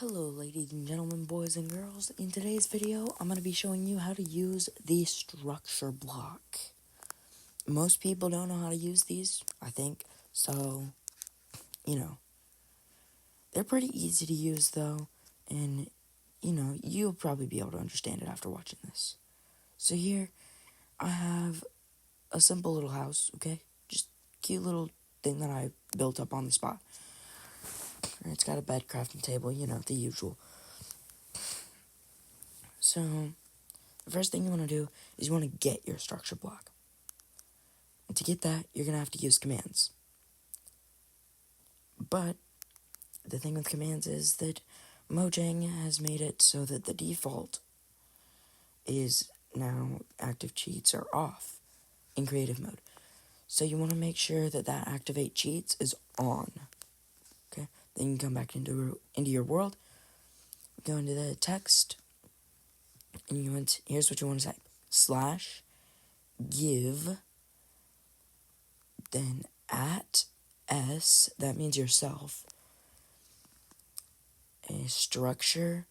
Hello ladies and gentlemen, boys and girls. In today's video, I'm going to be showing you how to use the structure block. Most people don't know how to use these, I think, so, they're pretty easy to use though, and, you'll probably be able to understand it after watching this. So here, I have a simple little house, okay? Just cute little thing that I built up on the spot. It's got a bed, crafting table, the usual. So, the first thing you want to do is you want to get your structure block. And to get that, you're going to have to use commands. But the thing with commands is that Mojang has made it so that the default is now active cheats are off in creative mode. So you want to make sure that activate cheats is on. Okay? Then you can come back into your world, go into the text, and here's what you want to type. /give, then @s, that means yourself, a structure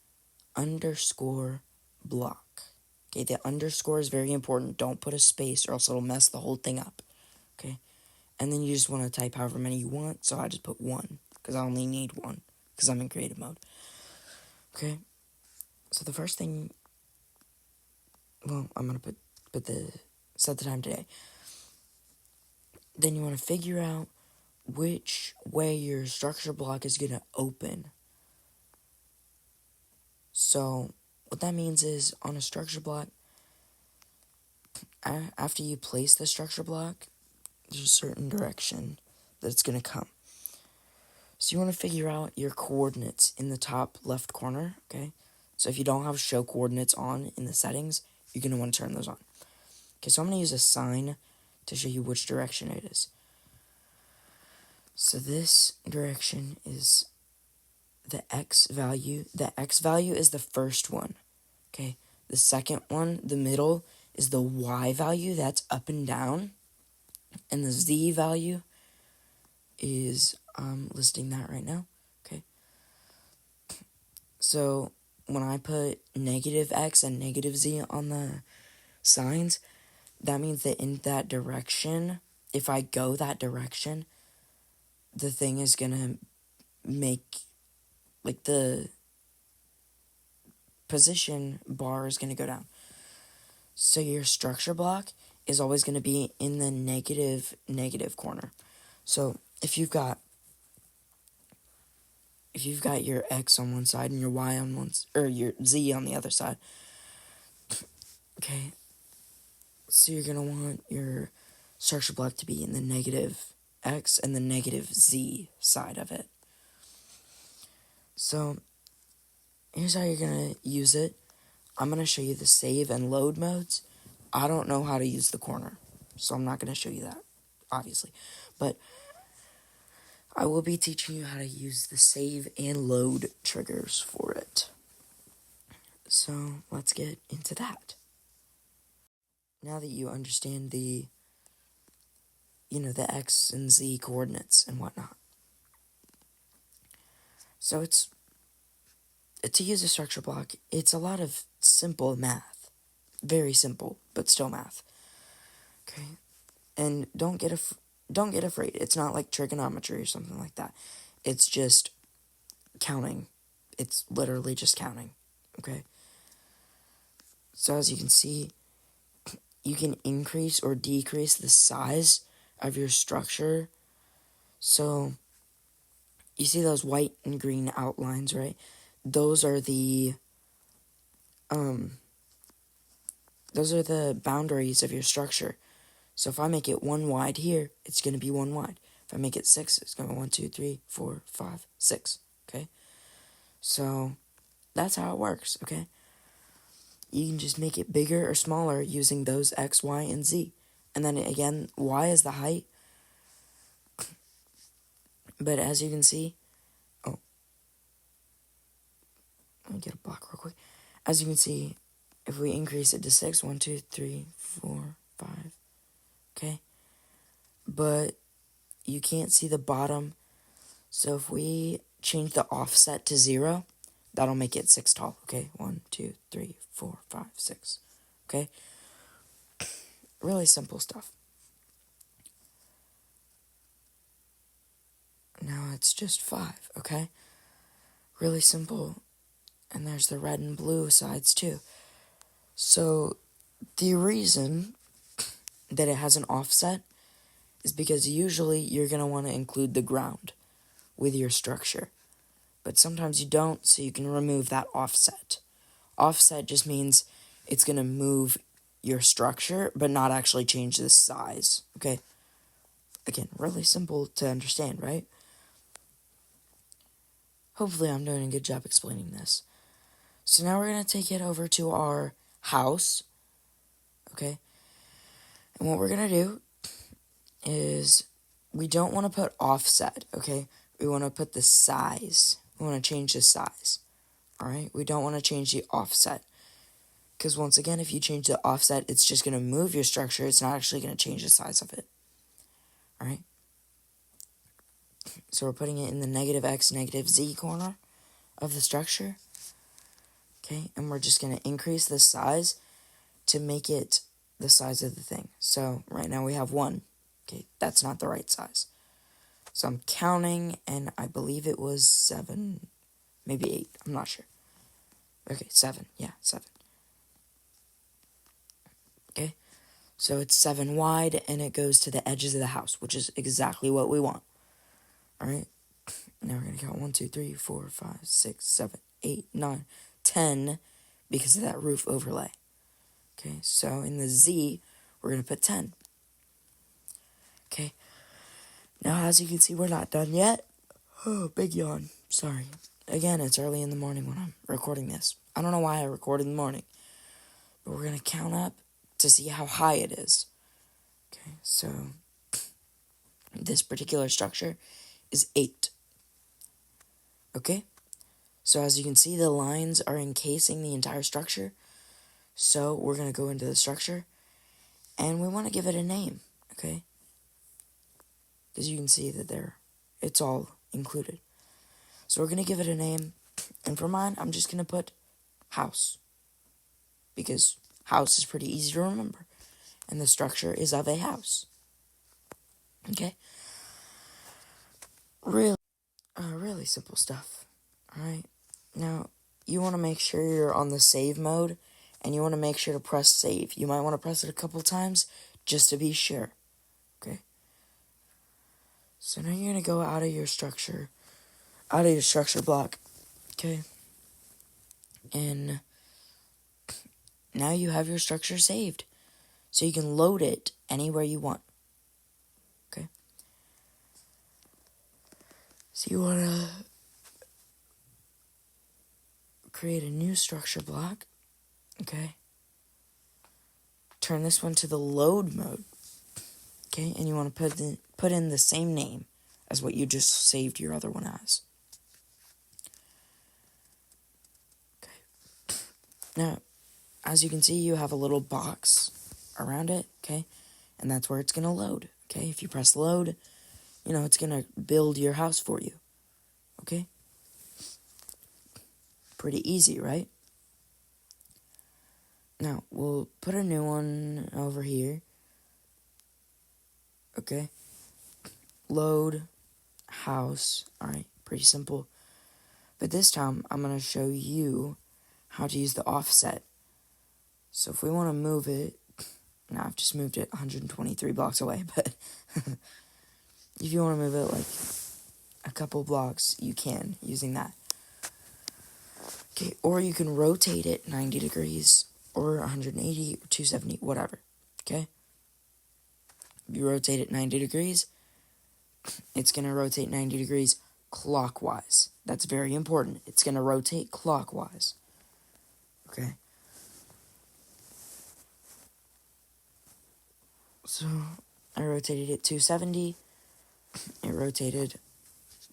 underscore block. Okay, the underscore is very important. Don't put a space or else it'll mess the whole thing up. Okay, and then you just want to type however many you want. So I just put 1 because I only need 1 because I'm in creative mode. Okay, so the first thing, I'm gonna set the time today. Then you want to figure out which way your structure block is gonna open. So what that means is on a structure block, after you place the structure block, there's a certain direction that it's going to come. So you want to figure out your coordinates in the top left corner, okay? So if you don't have show coordinates on in the settings, you're going to want to turn those on. Okay, so I'm going to use a sign to show you which direction it is. So this direction is the X value. The X value is the first one, okay? The second one, the middle, is the Y value, that's up and down. And the Z value is, listing that right now, okay? So when I put negative X and negative Z on the signs, that means that in that direction, if I go that direction, the thing is gonna make, like, the position bar is gonna go down. So your structure block is always going to be in the negative corner. So if you've got your X on one side and your Y on one, or your Z on the other side, okay, so you're going to want your structure block to be in the negative X and the negative Z side of it. So here's how you're going to use it. I'm going to show you the save and load modes. I don't know how to use the corner, so I'm not going to show you that, obviously. But I will be teaching you how to use the save and load triggers for it. So let's get into that. Now that you understand the X and Z coordinates and whatnot. So to use a structure block, it's a lot of simple math. Very simple, but still math. Okay? And don't get afraid. It's not like trigonometry or something like that. It's just counting. It's literally just counting. Okay? So as you can see, you can increase or decrease the size of your structure. So you see those white and green outlines, right? Those are the boundaries of your structure. So if I make it 1 wide here, it's going to be 1 wide. If I make it 6, it's going to be 1, 2, 3, 4, 5, 6. Okay? So that's how it works, okay? You can just make it bigger or smaller using those X, Y, and Z. And then again, Y is the height. But as you can see, let me get a block real quick. As you can see, if we increase it to 6, 1, 2, 3, 4, 5, okay? But you can't see the bottom. So if we change the offset to 0, That'll make it 6 tall, okay? 1, 2, 3, 4, 5, 6, okay? Really simple stuff. Now it's just 5, okay? Really simple. And there's the red and blue sides too. So the reason that it has an offset is because usually you're going to want to include the ground with your structure. But sometimes you don't, so you can remove that offset. Offset just means it's going to move your structure, but not actually change the size, okay? Again, really simple to understand, right? Hopefully I'm doing a good job explaining this. So now we're going to take it over to our house, okay? And what we're going to do is we don't want to put offset, okay? We want to put the size. We want to change the size, all right? We don't want to change the offset. Because once again, if you change the offset, it's just going to move your structure. It's not actually going to change the size of it, all right? So we're putting it in the negative x, negative z corner of the structure, okay? And we're just going to increase the size to make it the size of the thing. So right now we have 1. Okay, that's not the right size. So I'm counting, and I believe it was 7, maybe 8. I'm not sure. Okay, 7. Yeah, 7. Okay, so it's 7 wide, and it goes to the edges of the house, which is exactly what we want. All right, now we're going to count 1, 2, 3, 4, 5, 6, 7, 8, 9, 10, because of that roof overlay. Okay, so in the Z, we're going to put 10. Okay, now as you can see, we're not done yet. Oh, big yawn. Sorry. Again, it's early in the morning when I'm recording this. I don't know why I record in the morning. But we're going to count up to see how high it is. Okay, so this particular structure is 8. Okay? So as you can see, the lines are encasing the entire structure. So we're going to go into the structure, and we want to give it a name. Okay? Because you can see that it's all included. So we're going to give it a name. And for mine, I'm just going to put house. Because house is pretty easy to remember. And the structure is of a house. Okay? Really simple stuff. Alright? Now, you want to make sure you're on the save mode. And you want to make sure to press save. You might want to press it a couple times just to be sure. Okay? So now you're going to go out of your structure block. Okay? And now you have your structure saved. So you can load it anywhere you want. Okay? So you want to create a new structure block. Okay? Turn this one to the load mode. Okay? And you want to put in the same name as what you just saved your other one as. Okay? Now, as you can see, you have a little box around it, okay? And that's where it's going to load, okay? If you press load, it's going to build your house for you, okay? Pretty easy, right? Now, we'll put a new one over here, okay? Load, house, alright, pretty simple. But this time, I'm going to show you how to use the offset. So if we want to move it, now I've just moved it 123 blocks away, but if you want to move it like a couple blocks, you can using that. Okay, or you can rotate it 90 degrees, or 180, or 270, whatever, okay? If you rotate it 90 degrees, it's going to rotate 90 degrees clockwise. That's very important. It's going to rotate clockwise, okay? So, I rotated it 270, it rotated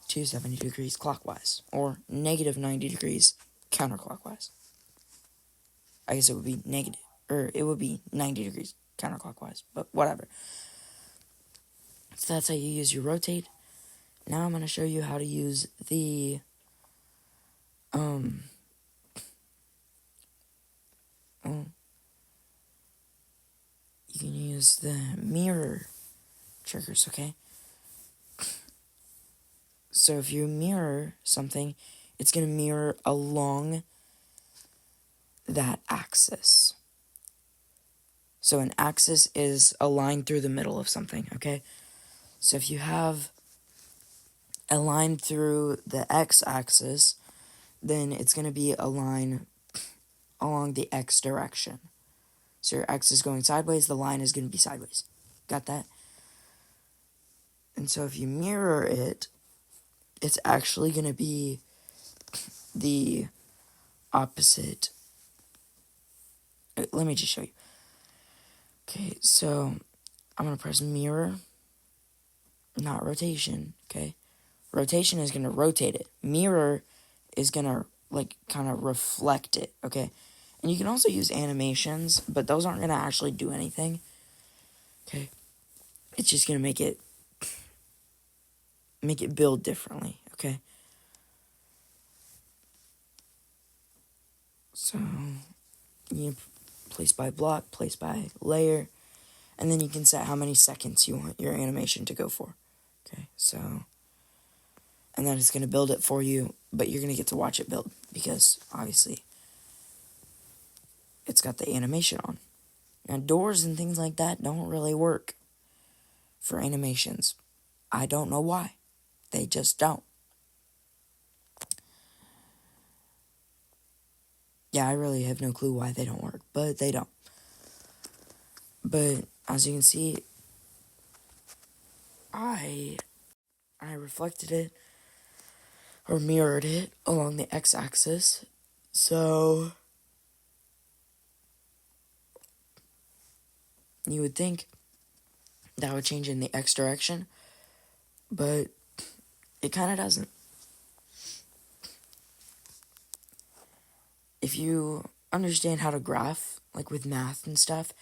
270 degrees clockwise, or negative 90 degrees counterclockwise. I guess it would be negative, or it would be 90 degrees counterclockwise, but whatever. So that's how you use your rotate. Now I'm going to show you how to use the well, you can use the mirror triggers, okay? So if you mirror something, it's going to mirror along that axis. So an axis is a line through the middle of something, okay? So if you have a line through the x-axis, then it's going to be a line along the x direction. So your x is going sideways, the line is going to be sideways. Got that? And so if you mirror it, it's actually going to be the opposite. Let me just show you. Okay, so I'm going to press mirror, not rotation, okay? Rotation is going to rotate it. Mirror is going to, like, kind of reflect it, okay? And you can also use animations, but those aren't going to actually do anything, okay? It's just going to make it build differently, okay? So, you place by block, place by layer, and then you can set how many seconds you want your animation to go for, okay? So, and then it's going to build it for you, but you're going to get to watch it build, because, obviously, it's got the animation on. Now, doors and things like that don't really work for animations. I don't know why. They just don't. Yeah, I really have no clue why they don't work, but they don't. But, as you can see, I reflected it, or mirrored it, along the x-axis, so you would think that would change in the x direction, but it kind of doesn't. If you understand how to graph, like with math and stuff,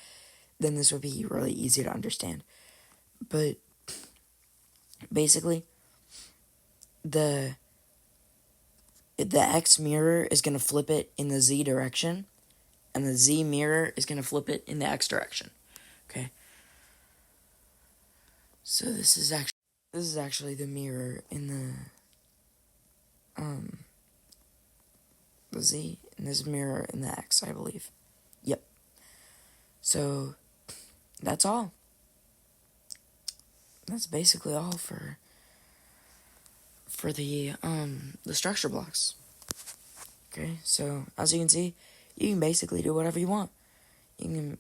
then this would be really easy to understand. But basically, the X mirror is going to flip it in the Z direction, and the Z mirror is going to flip it in the X direction. Okay? So this is actually the mirror in the Z, and this mirror in the X, I believe. Yep. So that's all. That's basically all for the structure blocks. Okay, so as you can see, you can basically do whatever you want. You can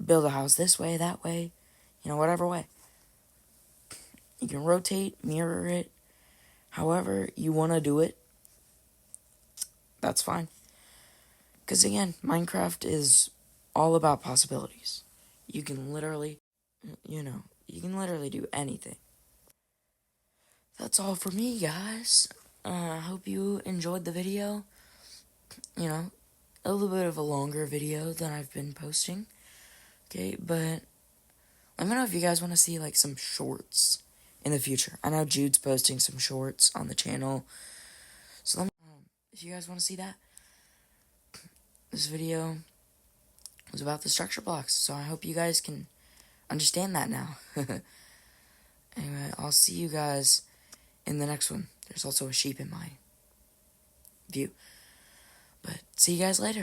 build a house this way, that way, whatever way. You can rotate, mirror it, however you want to do it. That's fine. Because again, Minecraft is all about possibilities. You can literally, do anything. That's all for me, guys. I hope you enjoyed the video. A little bit of a longer video than I've been posting. Okay, but let me know if you guys want to see, like, some shorts in the future. I know Jude's posting some shorts on the channel. So let me know if you guys want to see that. This video was about the structure blocks, so I hope you guys can understand that now. Anyway, I'll see you guys in the next one. There's also a sheep in my view. But see you guys later.